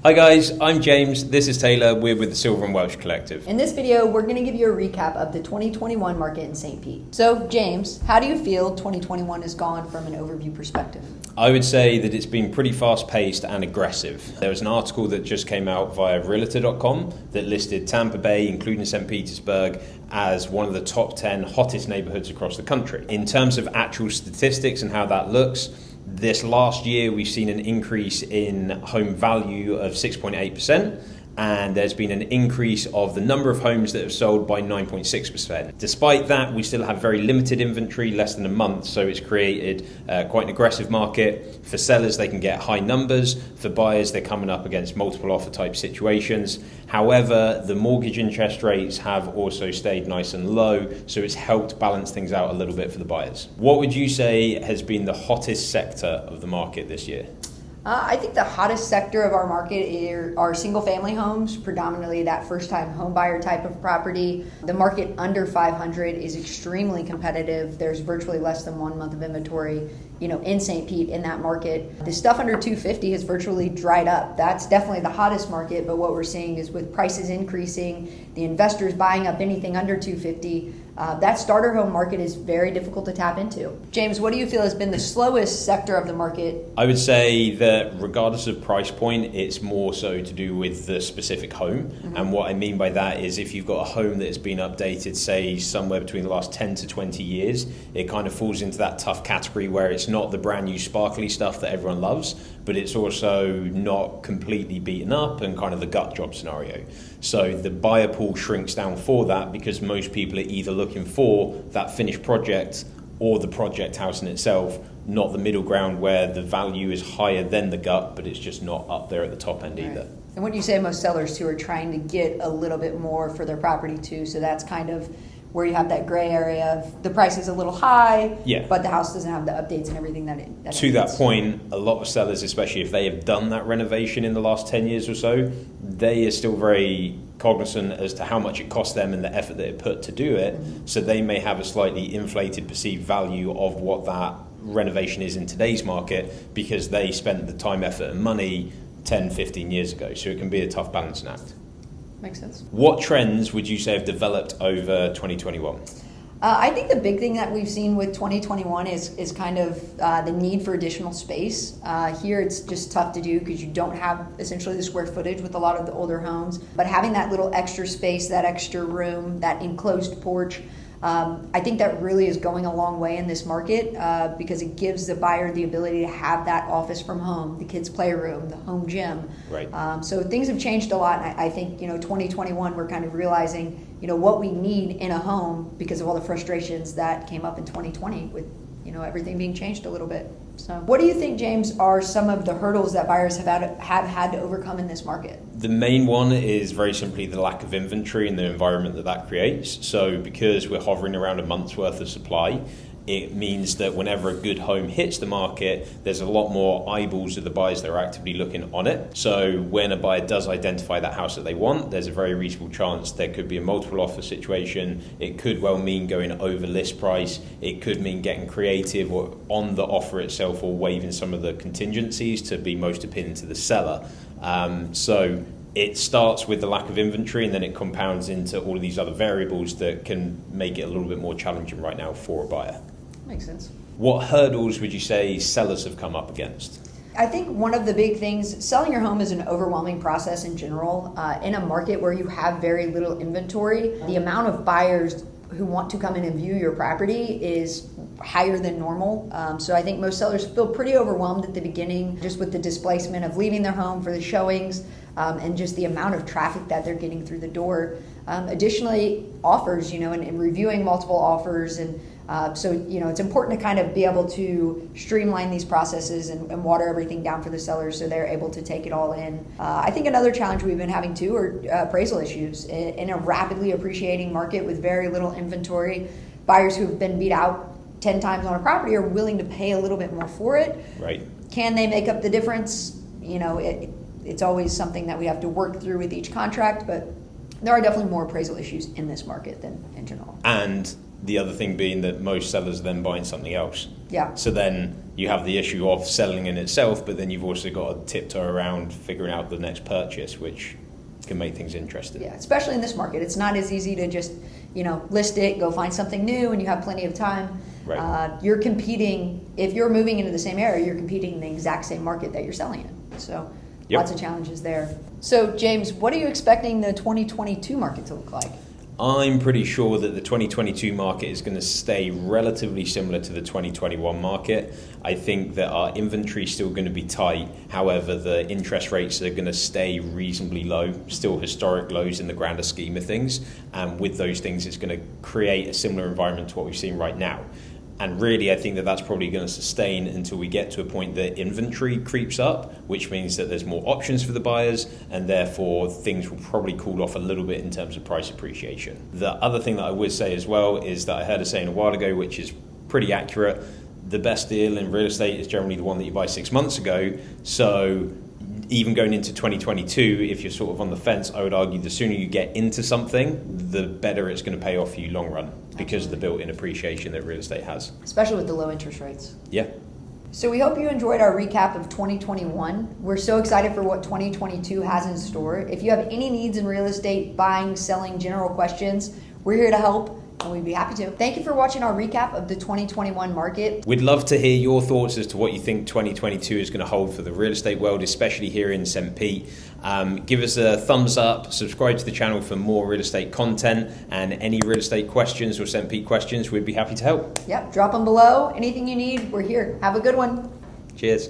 Hi guys, I'm James, this is Taylor, we're with the Silver Welch Collective. In this video, we're going to give you a recap of the 2021 market in St. Pete. So, James, how do you feel 2021 has gone from an overview perspective? I would say that it's been pretty fast-paced and aggressive. There was an article that just came out via Realtor.com that listed Tampa Bay, including St. Petersburg, as one of the top 10 hottest neighborhoods across the country. In terms of actual statistics and how that looks, this last year we've seen an increase in home value of 6.8%, and there's been an increase of the number of homes that have sold by 9.6%. Despite that, we still have very limited inventory, less than a month, so it's created quite an aggressive market. For sellers, they can get high numbers. For buyers, they're coming up against multiple offer type situations. However, the mortgage interest rates have also stayed nice and low, so it's helped balance things out a little bit for the buyers. What would you say has been the hottest sector of the market this year? I think the hottest sector of our market are single-family homes, predominantly that first-time home buyer type of property. The market under 500 is extremely competitive. There's virtually less than 1 month of inventory, in St. Pete in that market. The stuff under 250 has virtually dried up. That's definitely the hottest market, but what we're seeing is with prices increasing, the investors buying up anything under 250, that starter home market is very difficult to tap into. James, what do you feel has been the slowest sector of the market? I would say that regardless of price point, it's more so to do with the specific home. Mm-hmm. And what I mean by that is if you've got a home that has been updated, say, somewhere between the last 10 to 20 years, it kind of falls into that tough category where it's not the brand new sparkly stuff that everyone loves, but it's also not completely beaten up and kind of the gut job scenario. So the buyer pool shrinks down for that because most people are either looking for that finished project or the project house in itself, not the middle ground where the value is higher than the gut, but it's just not up there at the top end either. And what you say most sellers too are trying to get a little bit more for their property too, so that's kind of where you have that gray area of the price is a little high, but the house doesn't have the updates and everything that it needs. To that point, a lot of sellers, especially if they have done that renovation in the last 10 years or so, they are still very cognizant as to how much it costs them and the effort that it put to do it. Mm-hmm. So they may have a slightly inflated perceived value of what that renovation is in today's market because they spent the time, effort and money 10, 15 years ago. So it can be a tough balancing act. Makes sense. What trends would you say have developed over 2021? I think the big thing that we've seen with 2021 is kind of the need for additional space. Here it's just tough to do because you don't have essentially the square footage with a lot of the older homes, but having that little extra space, that extra room, that enclosed porch, I think that really is going a long way in this market because it gives the buyer the ability to have that office from home, the kids' playroom, the home gym. Right. So things have changed a lot. And I think 2021 we're kind of realizing what we need in a home because of all the frustrations that came up in 2020 with everything being changed a little bit. So what do you think, James, are some of the hurdles that buyers have had to overcome in this market? The main one is very simply the lack of inventory and the environment that creates. So because we're hovering around a month's worth of supply, it means that whenever a good home hits the market, there's a lot more eyeballs of the buyers that are actively looking on it. So when a buyer does identify that house that they want, there's a very reasonable chance there could be a multiple offer situation. It could well mean going over list price. It could mean getting creative or on the offer itself or waiving some of the contingencies to be most appealing to the seller. So it starts with the lack of inventory and then it compounds into all of these other variables that can make it a little bit more challenging right now for a buyer. Makes sense. What hurdles would you say sellers have come up against? I think one of the big things, selling your home is an overwhelming process in general. In a market where you have very little inventory, the amount of buyers who want to come in and view your property is higher than normal. So I think most sellers feel pretty overwhelmed at the beginning just with the displacement of leaving their home for the showings and just the amount of traffic that they're getting through the door. Additionally, offers, and reviewing multiple offers and so it's important to kind of be able to streamline these processes and water everything down for the sellers so they're able to take it all in. I think another challenge we've been having too are appraisal issues. In a rapidly appreciating market with very little inventory, buyers who've been beat out 10 times on a property are willing to pay a little bit more for it. Right. Can they make up the difference? It's always something that we have to work through with each contract, but there are definitely more appraisal issues in this market than in general. And The other thing being that most sellers are then buying something else. Yeah. So then you have the issue of selling in itself, but then you've also got to tiptoe around figuring out the next purchase, which can make things interesting. Yeah, especially in this market. It's not as easy to just, list it, go find something new, and you have plenty of time. Right. You're competing, if you're moving into the same area, you're competing in the exact same market that you're selling in. So lots of challenges there. So James, what are you expecting the 2022 market to look like? I'm pretty sure that the 2022 market is going to stay relatively similar to the 2021 market. I think that our inventory is still going to be tight. However, the interest rates are going to stay reasonably low, still historic lows in the grander scheme of things. And with those things, it's going to create a similar environment to what we've seen right now. And really, I think that that's probably going to sustain until we get to a point that inventory creeps up, which means that there's more options for the buyers, and therefore things will probably cool off a little bit in terms of price appreciation. The other thing that I would say as well is that I heard a saying a while ago, which is pretty accurate. The best deal in real estate is generally the one that you buy 6 months ago. So even going into 2022, if you're sort of on the fence, I would argue the sooner you get into something, the better it's going to pay off for you long run, because of the built-in appreciation that real estate has. Especially with the low interest rates. Yeah. So we hope you enjoyed our recap of 2021. We're so excited for what 2022 has in store. If you have any needs in real estate, buying, selling, general questions, we're here to help, and we'd be happy to. Thank you for watching our recap of the 2021 market. We'd love to hear your thoughts as to what you think 2022 is going to hold for the real estate world, especially here in St. Pete. Give us a thumbs up, subscribe to the channel for more real estate content, and any real estate questions or St. Pete questions, we'd be happy to help. Yep, drop them below. Anything you need, we're here. Have a good one. Cheers.